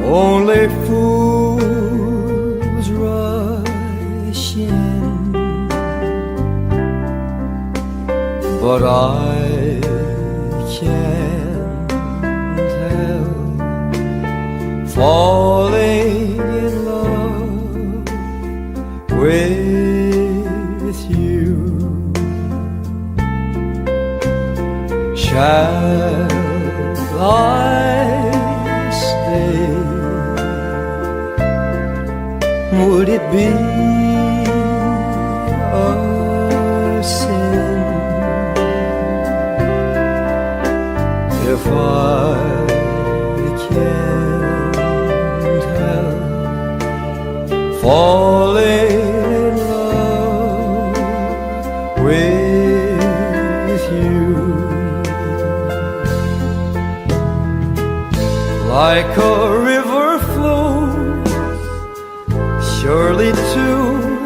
Only fools rush in, but I can't help falling in love with you. Shall I stay? Would it be a sin if I can't help falling in love with you? Like a river flows surely to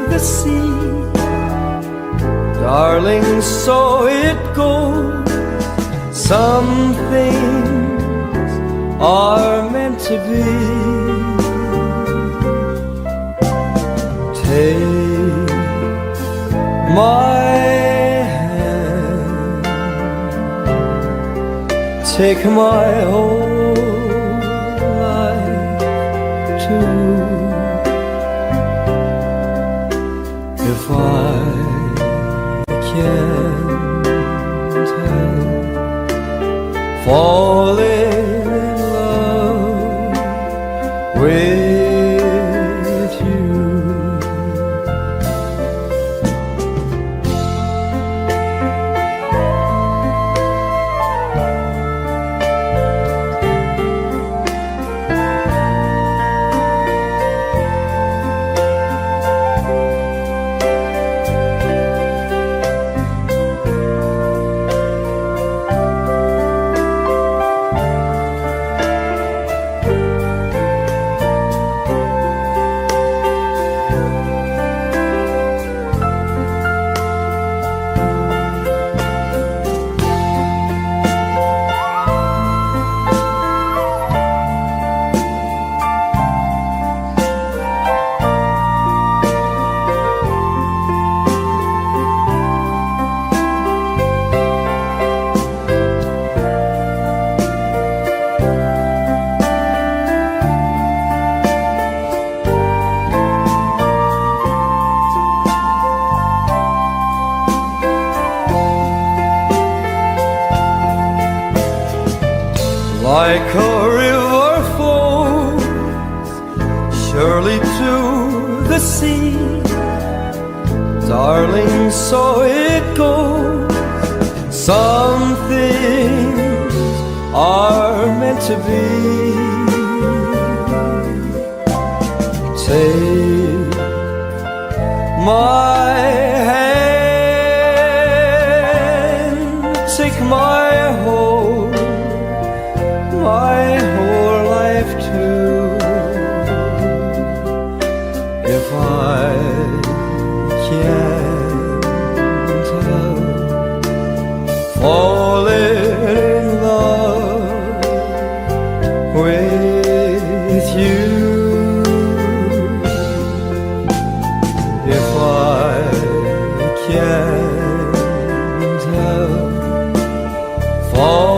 the sea, darling, so it goes. Some things are meant to be. Take my hand, take my whole life too. If I can't help falling in love with you. Like a river flows surely to the sea, darling, so it goes. Some things are meant to be. Take my hand, take my whole life too. If I can't help falling in love with you, if I can't help falling